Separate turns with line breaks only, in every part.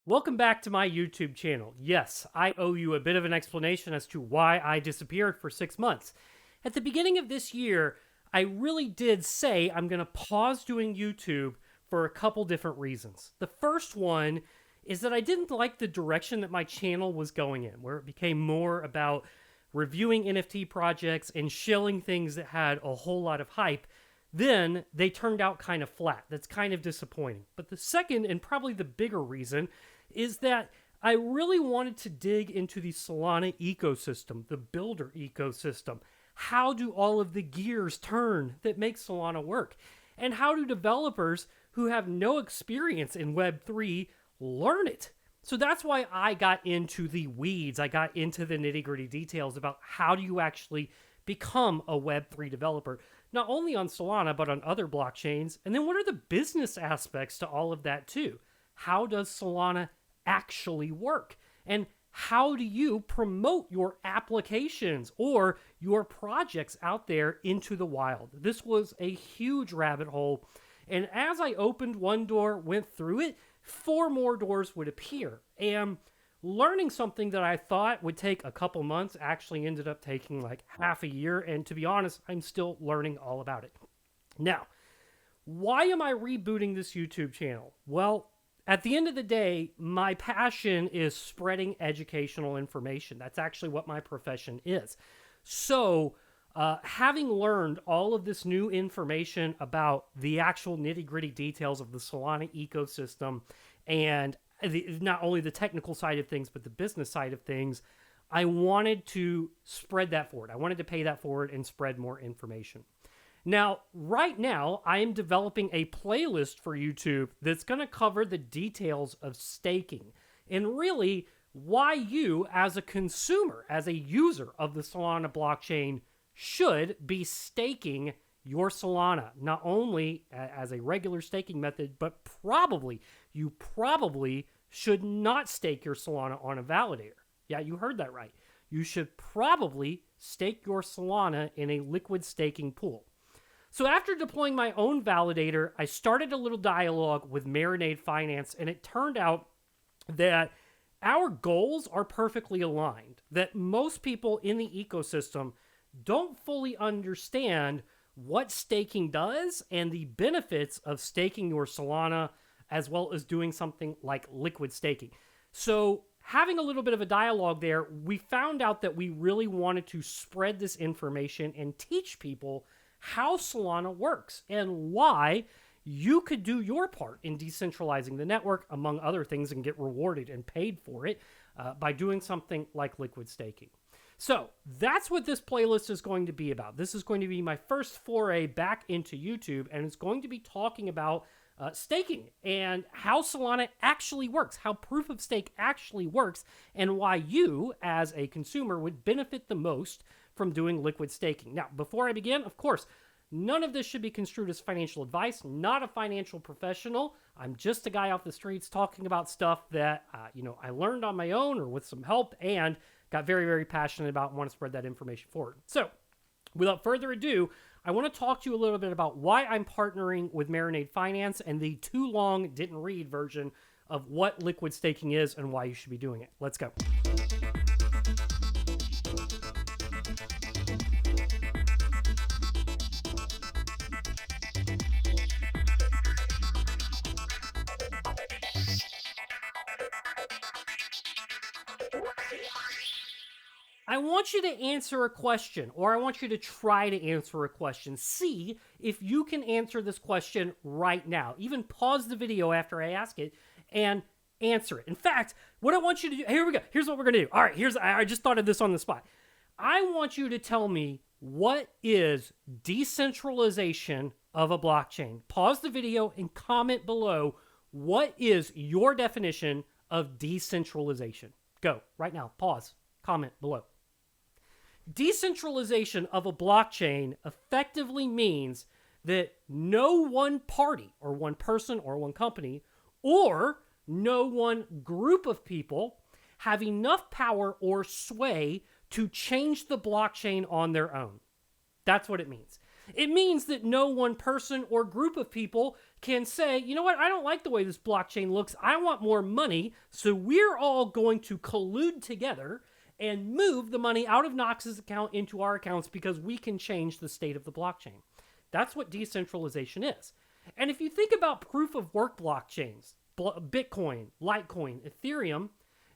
Welcome back to my YouTube channel. Yes, I owe you a bit of an explanation as to why I disappeared for 6 months. At the beginning of this year, I really did say I'm going to pause doing YouTube for a couple different reasons. The first one is that I didn't like the direction that my channel was going in, where it became more about reviewing NFT projects and shilling things that had a whole lot of hype. Then they turned out kind of flat. That's kind of disappointing. But the second, and probably the bigger reason, is that I really wanted to dig into the Solana ecosystem, the builder ecosystem. How do all of the gears turn that make Solana work? And how do developers who have no experience in Web3 learn it? So that's why I got into the weeds. I got into the nitty-gritty details about how do you actually become a Web3 developer, not only on Solana, but on other blockchains. And then what are the business aspects to all of that too? How does Solana actually work? And how do you promote your applications or your projects out there into the wild? This was a huge rabbit hole. And as I opened one door, went through it, 4 more doors would appear. And learning something that I thought would take a couple months actually ended up taking like half a year. And to be honest, I'm still learning all about it. Now, why am I rebooting this YouTube channel? Well, at the end of the day, my passion is spreading educational information. That's actually what my profession is. So, having learned all of this new information about the actual nitty-gritty details of the Solana ecosystem and not only the technical side of things, but the business side of things, I wanted to spread that forward. I wanted to pay that forward and spread more information. Now, right now, I am developing a playlist for YouTube that's going to cover the details of staking and really why you, as a consumer, as a user of the Solana blockchain, should be staking your Solana, not only as a regular staking method, but you probably should not stake your Solana on a validator. Yeah, you heard that right. You should probably stake your Solana in a liquid staking pool. So after deploying my own validator, I started a little dialogue with Marinade Finance, and it turned out that our goals are perfectly aligned, that most people in the ecosystem don't fully understand what staking does and the benefits of staking your Solana, as well as doing something like liquid staking. So having a little bit of a dialogue there, we found out that we really wanted to spread this information and teach people how Solana works and why you could do your part in decentralizing the network, among other things, and get rewarded and paid for it by doing something like liquid staking. So that's what this playlist is going to be about. This is going to be my first foray back into YouTube, and it's going to be talking about staking and how Solana actually works, how proof of stake actually works, and why you, as a consumer, would benefit the most from doing liquid staking. Now, before I begin, of course, none of this should be construed as financial advice. Not a financial professional. I'm just a guy off the streets talking about stuff that I learned on my own or with some help and got very, very passionate about and want to spread that information forward. So, without further ado, I want to talk to you a little bit about why I'm partnering with Marinade Finance and the too long didn't read version of what liquid staking is and why you should be doing it. Let's go. I want you to answer a question, or I want you to try to answer a question. See if you can answer this question right now. Even pause the video after I ask it and answer it. In fact, what I want you to do, here we go. Here's what we're going to do. All right, I just thought of this on the spot. I want you to tell me what is decentralization of a blockchain. Pause the video and comment below what is your definition of decentralization. Go right now. Pause. Comment below. Decentralization of a blockchain effectively means that no one party or one person or one company or no one group of people have enough power or sway to change the blockchain on their own. That's what it means. It means that no one person or group of people can say, you know what, I don't like the way this blockchain looks. I want more money. So we're all going to collude together and move the money out of Knox's account into our accounts because we can change the state of the blockchain. That's what decentralization is. And if you think about proof of work blockchains, Bitcoin, Litecoin, Ethereum,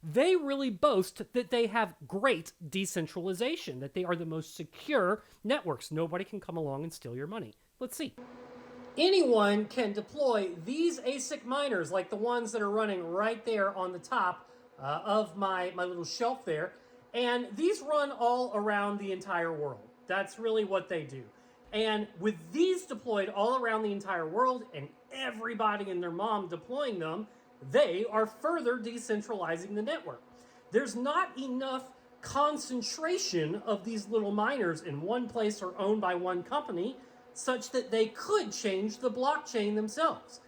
they really boast that they have great decentralization, that they are the most secure networks. Nobody can come along and steal your money. Let's see. Anyone can deploy these ASIC miners, like the ones that are running right there on the top of my little shelf there. And these run all around the entire world. That's really what they do. And with these deployed all around the entire world and everybody and their mom deploying them, they are further decentralizing the network. There's not enough concentration of these little miners in one place or owned by one company such that they could change the blockchain themselves.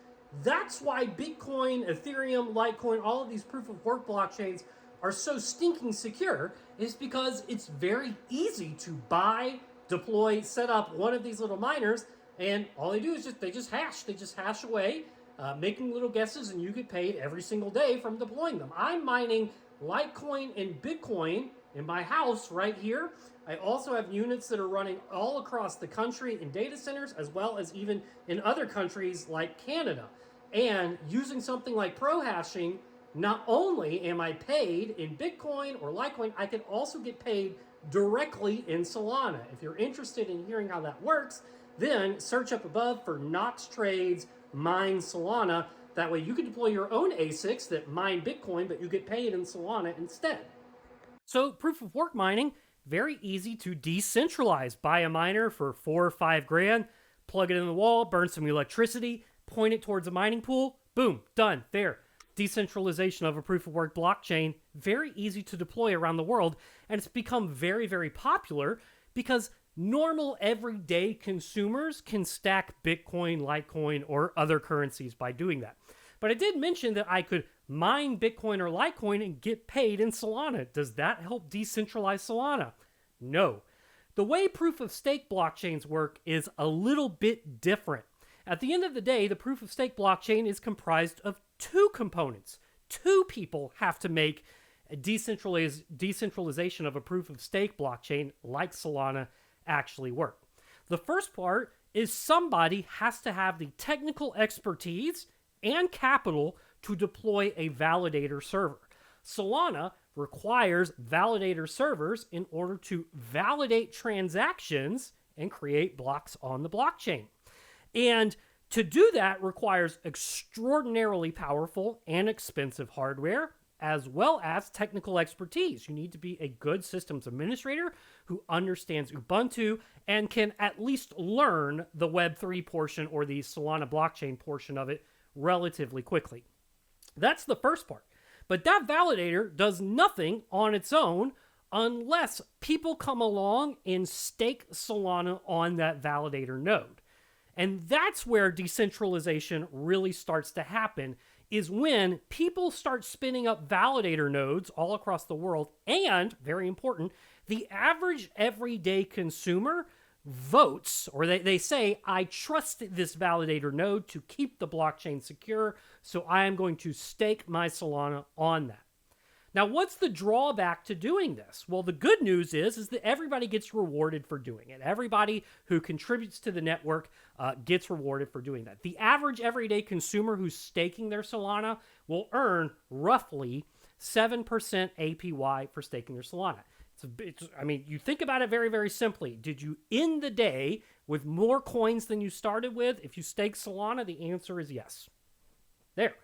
That's why Bitcoin, Ethereum, Litecoin, all of these proof of work blockchains are so stinking secure, is because it's very easy to buy, deploy, set up one of these little miners, and all they do is they just hash away, making little guesses, and you get paid every single day from deploying them. I'm mining Litecoin and Bitcoin in my house right here. I also have units that are running all across the country in data centers, as well as even in other countries like Canada. And using something like pro hashing, not only am I paid in Bitcoin or Litecoin, I can also get paid directly in Solana. If you're interested in hearing how that works, then search up above for Knox Trades Mine Solana. That way you can deploy your own ASICs that mine Bitcoin, but you get paid in Solana instead. So proof of work mining, very easy to decentralize. Buy a miner for $4 or $5 grand, plug it in the wall, burn some electricity, point it towards a mining pool, boom, done, there. Decentralization of a proof of work blockchain, very easy to deploy around the world, and it's become very, very popular because normal everyday consumers can stack Bitcoin, Litecoin, or other currencies by doing that. But I did mention that I could mine Bitcoin or Litecoin and get paid in Solana. Does that help decentralize Solana? No. The way proof of stake blockchains work is a little bit different. At the end of the day, the proof of stake blockchain is comprised of two components. Two people have to make a decentralization of a proof of stake blockchain like Solana actually work. The first part is somebody has to have the technical expertise and capital to deploy a validator server. Solana requires validator servers in order to validate transactions and create blocks on the blockchain. And to do that requires extraordinarily powerful and expensive hardware, as well as technical expertise. You need to be a good systems administrator who understands Ubuntu and can at least learn the Web3 portion or the Solana blockchain portion of it relatively quickly. That's the first part. But that validator does nothing on its own unless people come along and stake Solana on that validator node. And that's where decentralization really starts to happen, is when people start spinning up validator nodes all across the world. And, very important, the average everyday consumer votes, or they say, I trust this validator node to keep the blockchain secure, so I am going to stake my Solana on that. Now, what's the drawback to doing this? Well, the good news is that everybody gets rewarded for doing it. Everybody who contributes to the network gets rewarded for doing that. The average everyday consumer who's staking their Solana will earn roughly 7% APY for staking their Solana. I mean, you think about it very, very simply. Did you end the day with more coins than you started with? If you stake Solana, the answer is yes. There.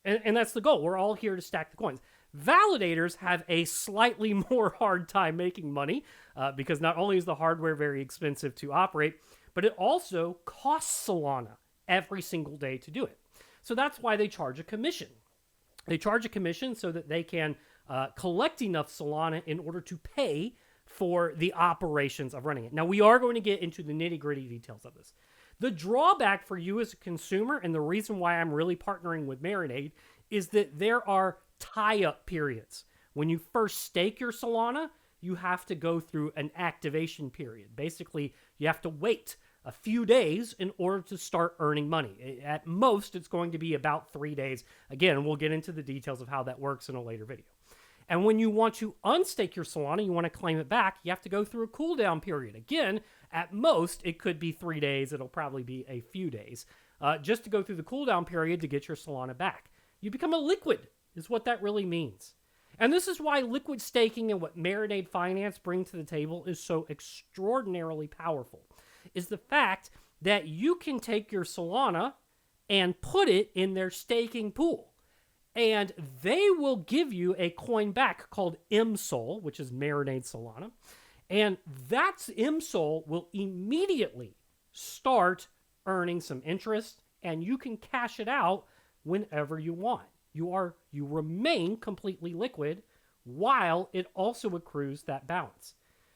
And that's the goal. We're all here to stack the coins. Validators have a slightly more hard time making money because not only is the hardware very expensive to operate, but it also costs Solana every single day to do it. So that's why they charge a commission. They charge a commission so that they can collect enough Solana in order to pay for the operations of running it. Now, we are going to get into the nitty-gritty details of this. The drawback for you as a consumer, and the reason why I'm really partnering with Marinade, is that there are tie-up periods. When you first stake your Solana, you have to go through an activation period. Basically, you have to wait a few days in order to start earning money. At most, it's going to be about 3 days. Again, we'll get into the details of how that works in a later video. And when you want to unstake your Solana, you want to claim it back, you have to go through a cooldown period. Again, at most, it could be 3 days. It'll probably be a few days just to go through the cooldown period to get your Solana back. You become a liquid is what that really means. And this is why liquid staking and what Marinade Finance bring to the table is so extraordinarily powerful, is the fact that you can take your Solana and put it in their staking pool. And they will give you a coin back called msol, which is Marinade Solana. And that msol will immediately start earning some interest, and you can cash it out whenever you want. You remain completely liquid while it also accrues that balance.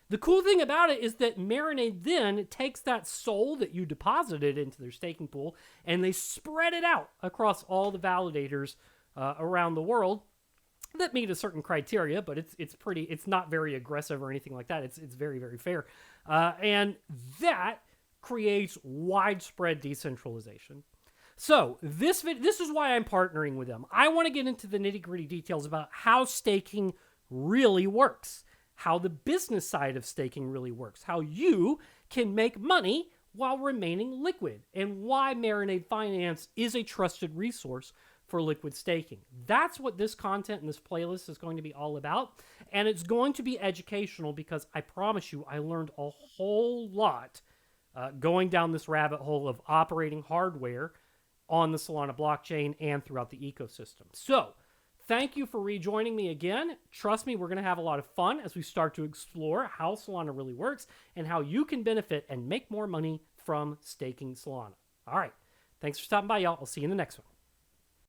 The cool thing about it is that Marinade then takes that SOL that you deposited into their staking pool and they spread it out across all the validators around the world that meet a certain criteria, but it's not very aggressive or anything like that. It's very, very fair. And that creates widespread decentralization. So this is why I'm partnering with them. I want to get into the nitty-gritty details about how staking really works, how the business side of staking really works, how you can make money while remaining liquid, and why Marinade Finance is a trusted resource for liquid staking. That's what this content in this playlist is going to be all about, and it's going to be educational because I promise you I learned a whole lot going down this rabbit hole of operating hardware on the Solana blockchain and throughout the ecosystem. So, thank you for rejoining me again. Trust me, we're going to have a lot of fun as we start to explore how Solana really works and how you can benefit and make more money from staking Solana. All right. Thanks for stopping by, y'all. I'll see you in the next one.